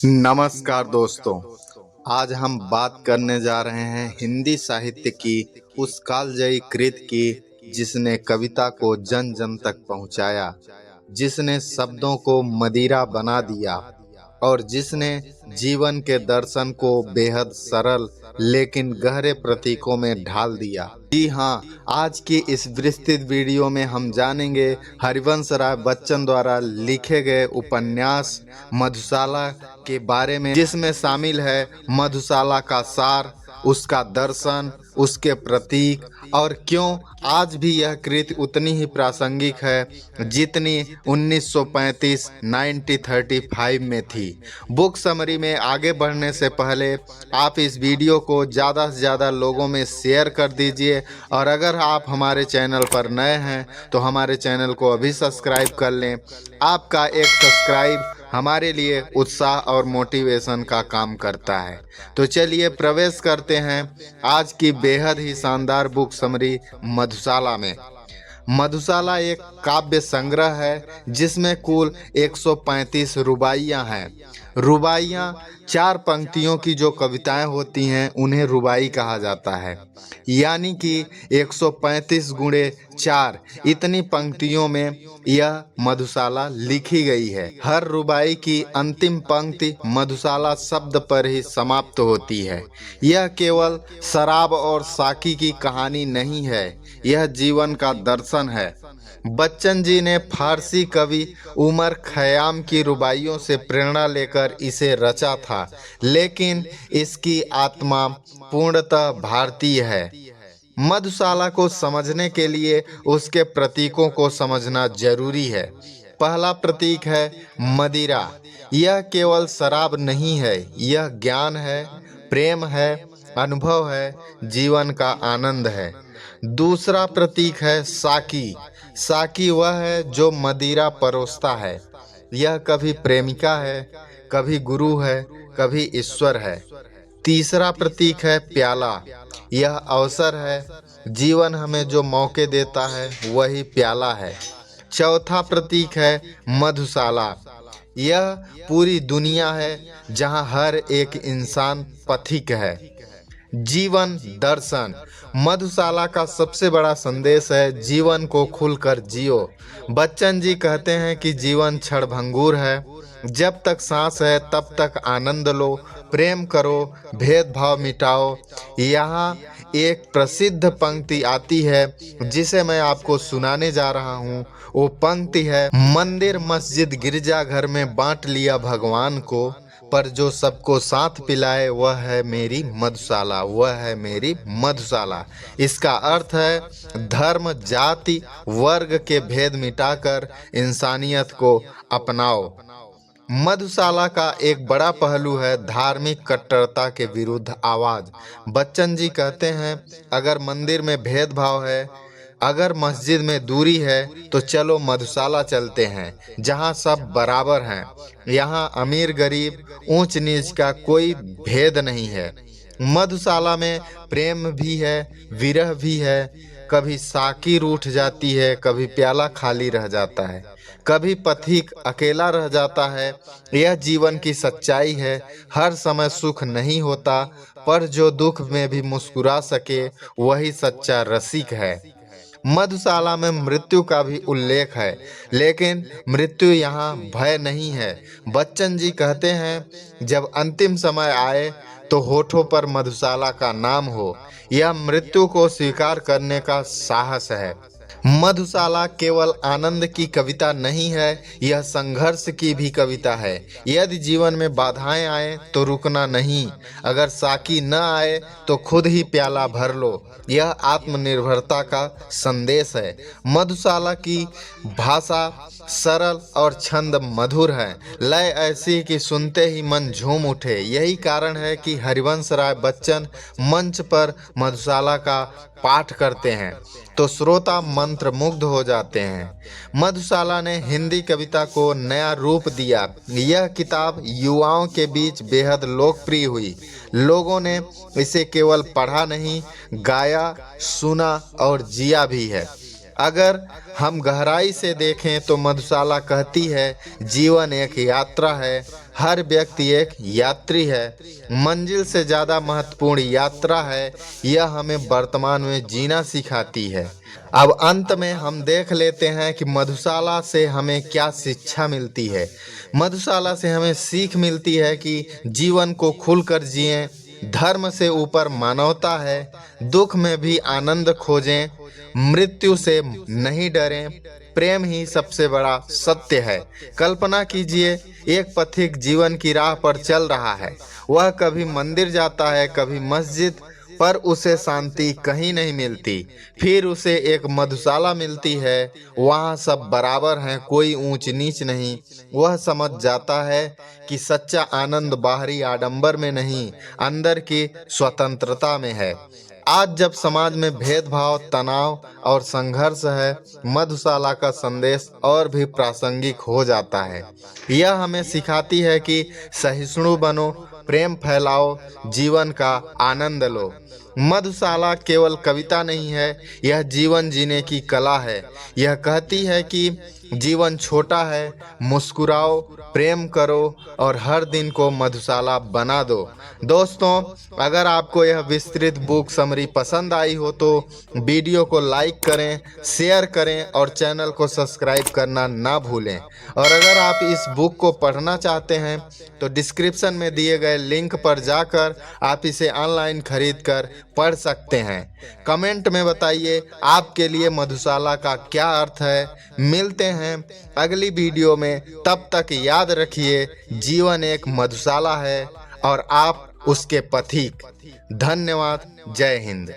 नमस्कार दोस्तों। आज हम बात करने जा रहे हैं हिंदी साहित्य की उस कालजयी कृत की जिसने कविता को जन जन तक पहुंचाया, जिसने शब्दों को मदिरा बना दिया और जिसने जीवन के दर्शन को बेहद सरल लेकिन गहरे प्रतीकों में ढाल दिया। जी हाँ, आज की इस विस्तृत वीडियो में हम जानेंगे हरिवंश राय बच्चन द्वारा लिखे गए उपन्यास मधुशाला के बारे में, जिसमें शामिल है मधुशाला का सार, उसका दर्शन, उसके प्रतीक और क्यों आज भी यह कृति उतनी ही प्रासंगिक है जितनी 1935 1935 में थी। बुक समरी में आगे बढ़ने से पहले आप इस वीडियो को ज़्यादा से ज़्यादा लोगों में शेयर कर दीजिए और अगर आप हमारे चैनल पर नए हैं तो हमारे चैनल को अभी सब्सक्राइब कर लें। आपका एक सब्सक्राइब हमारे लिए उत्साह और मोटिवेशन का काम करता है। तो चलिए प्रवेश करते हैं आज की बेहद ही शानदार बुक समरी मधुशाला में। मधुशाला एक काव्य संग्रह है जिसमें कुल 135 रुबाइयाँ हैं। रुबाइयाँ 4 पंक्तियों की जो कविताएं होती हैं उन्हें रुबाई कहा जाता है, यानी कि 135 गुणे 4 इतनी पंक्तियों में यह मधुशाला लिखी गई है। हर रुबाई की अंतिम पंक्ति मधुशाला शब्द पर ही समाप्त होती है। यह केवल शराब और साकी की कहानी नहीं है, यह जीवन का दर्शन है। बच्चन जी ने फारसी कवि उमर खयाम की रुबाइयों से प्रेरणा लेकर इसे रचा था, लेकिन इसकी आत्मा पूर्णतः भारतीय है। मधुशाला को समझने के लिए उसके प्रतीकों को समझना जरूरी है। पहला प्रतीक है मदिरा। यह केवल शराब नहीं है, यह ज्ञान है, प्रेम है, अनुभव है, जीवन का आनंद है। दूसरा प्रतीक है साकी। साकी वह है जो मदिरा परोसता है। यह कभी प्रेमिका है, कभी गुरु है, कभी ईश्वर है। तीसरा प्रतीक है प्याला। यह अवसर है, जीवन हमें जो मौके देता है वही प्याला है। चौथा प्रतीक है मधुशाला। यह पूरी दुनिया है जहाँ हर एक इंसान पथिक है। जीवन दर्शन। मधुशाला का सबसे बड़ा संदेश है जीवन को खुलकर जियो। बच्चन जी कहते हैं कि जीवन क्षणभंगुर है, जब तक सांस है तब तक आनंद लो, प्रेम करो, भेदभाव मिटाओ। यहाँ एक प्रसिद्ध पंक्ति आती है जिसे मैं आपको सुनाने जा रहा हूँ। वो पंक्ति है, मंदिर मस्जिद गिरजाघर में बांट लिया भगवान को, पर जो सबको साथ पिलाए वह है मेरी मधुशाला, वह है मेरी मधुशाला। इसका अर्थ है धर्म, जाति, वर्ग के भेद मिटाकर इंसानियत को अपनाओ। मधुशाला का एक बड़ा पहलू है धार्मिक कट्टरता के विरुद्ध आवाज। बच्चन जी कहते हैं, अगर मंदिर में भेदभाव है, अगर मस्जिद में दूरी है, तो चलो मधुशाला चलते हैं जहां सब बराबर हैं। यहाँ अमीर गरीब, ऊंच नीच का कोई भेद नहीं है। मधुशाला में प्रेम भी है, विरह भी है। कभी साकी रूठ जाती है, कभी प्याला खाली रह जाता है, कभी पथिक अकेला रह जाता है। यह जीवन की सच्चाई है। हर समय सुख नहीं होता, पर जो दुख में भी मुस्कुरा सके वही सच्चा रसिक है। मधुशाला में मृत्यु का भी उल्लेख है, लेकिन मृत्यु यहाँ भय नहीं है। बच्चन जी कहते हैं, जब अंतिम समय आए तो होठों पर मधुशाला का नाम हो। यह मृत्यु को स्वीकार करने का साहस है। मधुशाला केवल आनंद की कविता नहीं है, यह संघर्ष की भी कविता है। यदि जीवन में बाधाएं आए तो रुकना नहीं, अगर साकी न आए तो खुद ही प्याला भर लो। यह आत्मनिर्भरता का संदेश है। मधुशाला की भाषा सरल और छंद मधुर है, लय ऐसी कि सुनते ही मन झूम उठे। यही कारण है कि हरिवंश राय बच्चन मंच पर मधुशाला का पाठ करते हैं तो श्रोता मंत्र मुग्ध हो जाते हैं। मधुशाला ने हिंदी कविता को नया रूप दिया। यह किताब युवाओं के बीच बेहद लोकप्रिय हुई। लोगों ने इसे केवल पढ़ा नहीं, गाया, सुना और जिया भी है। अगर हम गहराई से देखें तो मधुशाला कहती है जीवन एक यात्रा है, हर व्यक्ति एक यात्री है, मंजिल से ज़्यादा महत्वपूर्ण यात्रा है। यह हमें वर्तमान में जीना सिखाती है। अब अंत में हम देख लेते हैं कि मधुशाला से हमें क्या शिक्षा मिलती है। मधुशाला से हमें सीख मिलती है कि जीवन को खुलकर जिएं, धर्म से ऊपर मानवता है, दुख में भी आनंद खोजें, मृत्यु से नहीं डरें, प्रेम ही सबसे बड़ा सत्य है। कल्पना कीजिए, एक पथिक जीवन की राह पर चल रहा है। वह कभी मंदिर जाता है, कभी मस्जिद, पर उसे शांति कहीं नहीं मिलती। फिर उसे एक मधुशाला मिलती है, वहाँ सब बराबर हैं, कोई ऊंच नीच नहीं। वह समझ जाता है कि सच्चा आनंद बाहरी आडंबर में नहीं, अंदर की स्वतंत्रता में है। आज जब समाज में भेदभाव, तनाव और संघर्ष है, मधुशाला का संदेश और भी प्रासंगिक हो जाता है। यह हमें सिखाती है कि सहिष्णु बनो, प्रेम फैलाओ, जीवन का आनंद लो। मधुशाला केवल कविता नहीं है, यह जीवन जीने की कला है। यह कहती है कि जीवन छोटा है, मुस्कुराओ, प्रेम करो और हर दिन को मधुशाला बना दो। दोस्तों, अगर आपको यह विस्तृत बुक समरी पसंद आई हो तो वीडियो को लाइक करें, शेयर करें और चैनल को सब्सक्राइब करना ना भूलें। और अगर आप इस बुक को पढ़ना चाहते हैं तो डिस्क्रिप्शन में दिए गए लिंक पर जाकर आप इसे ऑनलाइन खरीद कर पढ़ सकते हैं। कमेंट में बताइए आपके लिए मधुशाला का क्या अर्थ है। मिलते हैं अगली वीडियो में, तब तक याद रखिए जीवन एक मधुशाला है और आप उसके पथिक। धन्यवाद। जय हिंद।